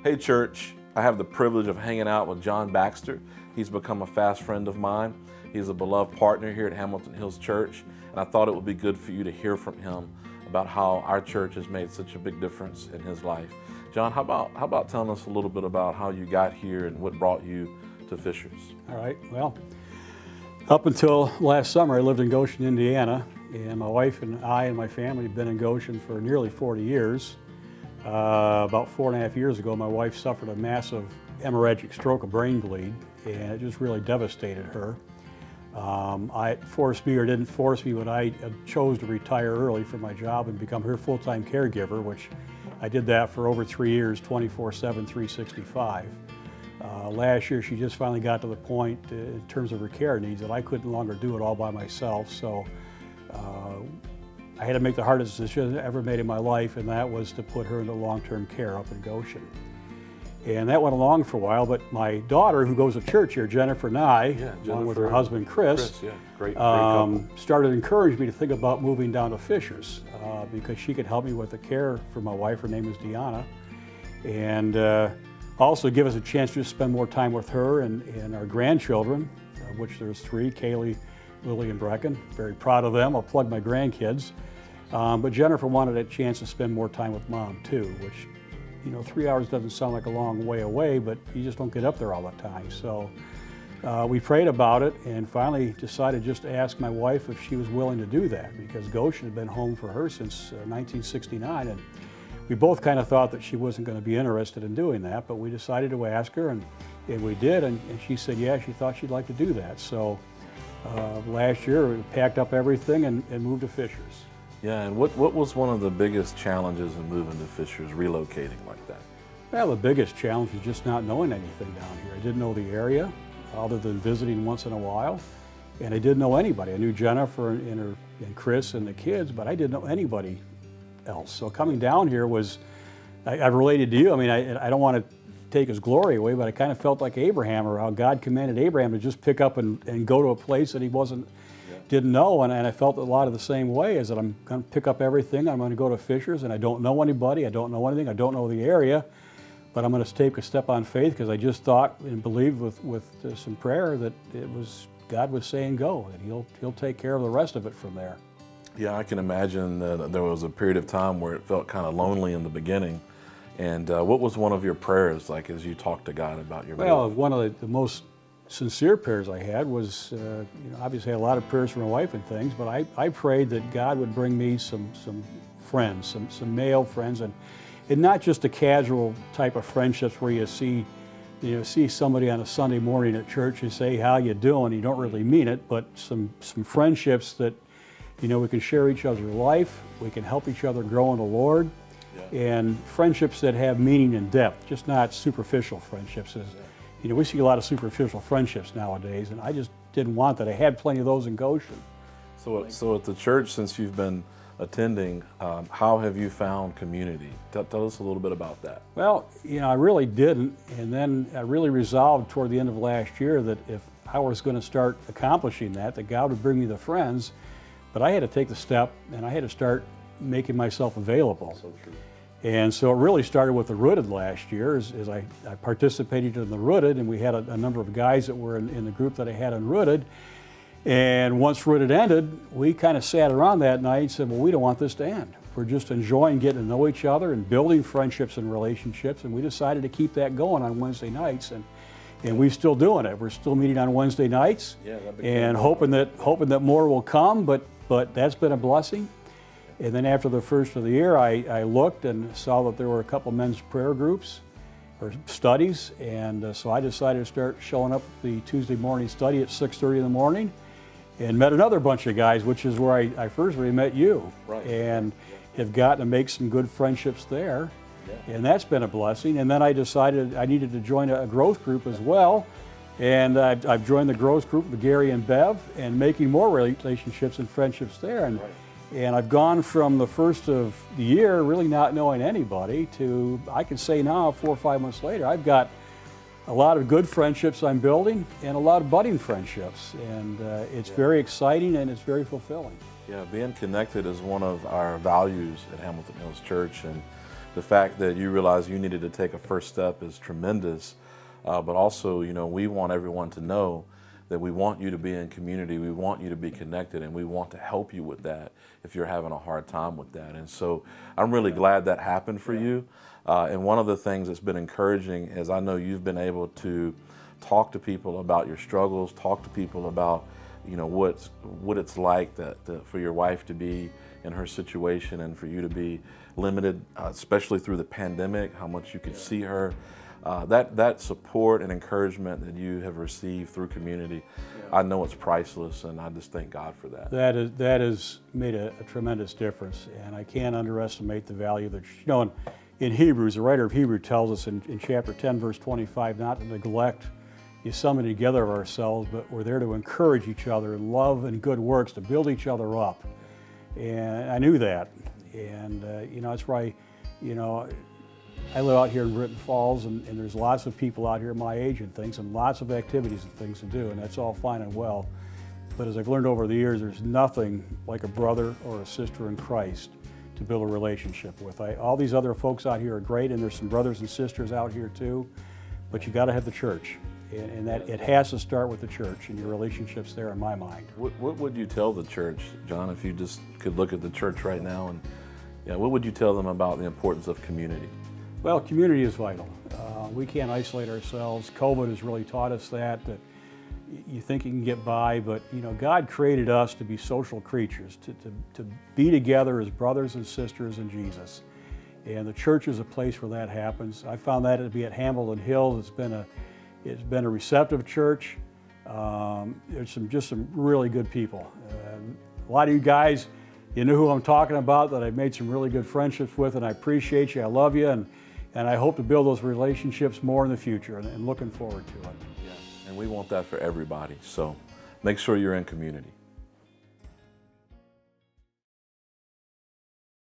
Hey church, I have the privilege of hanging out with John Baxter. He's become a fast friend of mine. He's a beloved partner here at Hamilton Hills Church, and I thought it would be good for you to hear from him about how our church has made such a big difference in his life. John, how about telling us a little bit about how you got here and what brought you to Fishers? All right, well, up until last summer I lived in Goshen, Indiana, and my wife and I and my family have been in Goshen for nearly 40 years. About 4.5 years ago, my wife suffered a massive hemorrhagic stroke, a brain bleed, and it just really devastated her. It forced me or didn't force me, but I chose to retire early from my job and become her full-time caregiver, which I did that for over 3 years, 24/7, 365. Last year, she just finally got to the point in terms of her care needs that I couldn't longer do it all by myself, so I had to make the hardest decision I ever made in my life, and that was to put her into long-term care up in Goshen. And that went along for a while, but my daughter, who goes to church here, Jennifer Nye, along with her husband Chris, Great couple. started encouraging me to think about moving down to Fishers because she could help me with the care for my wife. Her name is Deanna. And also give us a chance to spend more time with her and our grandchildren, which there's 3, Kaylee, Lily, and Brecken. Very proud of them. I'll plug my grandkids. But Jennifer wanted a chance to spend more time with Mom too, which, 3 hours doesn't sound like a long way away, but you just don't get up there all the time. So we prayed about it and finally decided just to ask my wife if she was willing to do that, because Goshen had been home for her since 1969. And we both kind of thought that she wasn't going to be interested in doing that, but we decided to ask her, and we did, and she said, yeah, she thought she'd like to do that. So last year we packed up everything and moved to Fishers. Yeah, and what was one of the biggest challenges in moving to Fishers, relocating like that? Well, the biggest challenge was just not knowing anything down here. I didn't know the area other than visiting once in a while, and I didn't know anybody. I knew Jennifer and Chris and the kids, but I didn't know anybody else. So coming down here was, I've related to you, I mean, I don't want to take his glory away, but I kind of felt like Abraham, or how God commanded Abraham to just pick up and go to a place that he didn't know, and I felt a lot of the same way, is that I'm going to pick up everything, I'm going to go to Fishers, and I don't know anybody, I don't know anything, I don't know the area, but I'm going to take a step on faith because I just thought and believed with some prayer that God was saying go, and he'll take care of the rest of it from there. Yeah, I can imagine that there was a period of time where it felt kind of lonely in the beginning. And what was one of your prayers like as you talked to God about your Well, move? one of the most sincere prayers I had was, obviously I had a lot of prayers for my wife and things, but I prayed that God would bring me some friends, some male friends, and not just a casual type of friendships where you see somebody on a Sunday morning at church and say, how you doing? You don't really mean it, but some friendships that, we can share each other's life, we can help each other grow in the Lord, and friendships that have meaning and depth, just not superficial friendships. We see a lot of superficial friendships nowadays, and I just didn't want that. I had plenty of those in Goshen. So at the church, since you've been attending, how have you found community? Tell us a little bit about that. Well, I really didn't, and then I really resolved toward the end of last year that if I was going to start accomplishing that God would bring me the friends, but I had to take the step, and I had to start making myself available. So true. And so it really started with the Rooted last year, as I participated in the Rooted, and we had a number of guys that were in the group that I had in Rooted. And once Rooted ended, we kind of sat around that night and said, well, we don't want this to end. We're just enjoying getting to know each other and building friendships and relationships, and we decided to keep that going on Wednesday nights, and we're still doing it. We're still meeting on Wednesday nights, and hoping that more will come, but that's been a blessing. And then after the first of the year, I looked and saw that there were a couple men's prayer groups or studies, and so I decided to start showing up at the Tuesday morning study at 6:30 in the morning, and met another bunch of guys, which is where I first really met you, and have gotten to make some good friendships there, and that's been a blessing. And then I decided I needed to join a growth group as well, and I've joined the growth group with Gary and Bev, and making more relationships and friendships there. And I've gone from the first of the year really not knowing anybody to, I can say now, 4 or 5 months later, I've got a lot of good friendships I'm building and a lot of budding friendships. And it's very exciting and it's very fulfilling. Yeah, being connected is one of our values at Hamilton Hills Church. And The fact that you realize you needed to take a first step is tremendous. But also, we want everyone to know that we want you to be in community, we want you to be connected, and we want to help you with that if you're having a hard time with that. And so I'm really glad that happened for you. And one of the things that's been encouraging is I know you've been able to talk to people about your struggles, talk to people about what it's like for your wife to be in her situation and for you to be limited, especially through the pandemic, how much you could see her. That support and encouragement that you have received through community, I know it's priceless, and I just thank God for that. That has made a tremendous difference, and I can't underestimate the value that, in Hebrews, the writer of Hebrews tells us in chapter 10, verse 25, not to neglect the assembling together of ourselves, but we're there to encourage each other in love and good works, to build each other up. And I knew that, and that's why, I live out here in Britton Falls, and there's lots of people out here my age and things, and lots of activities and things to do, and that's all fine and well. But as I've learned over the years, there's nothing like a brother or a sister in Christ to build a relationship with. All these other folks out here are great, and there's some brothers and sisters out here too, but you got to have the church, and that it has to start with the church and your relationships there, in my mind. What would you tell the church, John, if you just could look at the church right now, and what would you tell them about the importance of community? Well, community is vital. We can't isolate ourselves. COVID has really taught us that you think you can get by, but God created us to be social creatures, to be together as brothers and sisters in Jesus. And the church is a place where that happens. I found that to be at Hamilton Hills. It's been a receptive church. There's just some really good people. A lot of you guys, you know who I'm talking about, that I've made some really good friendships with, and I appreciate you. I love you, and I hope to build those relationships more in the future, and looking forward to it. Yeah, and we want that for everybody. So make sure you're in community.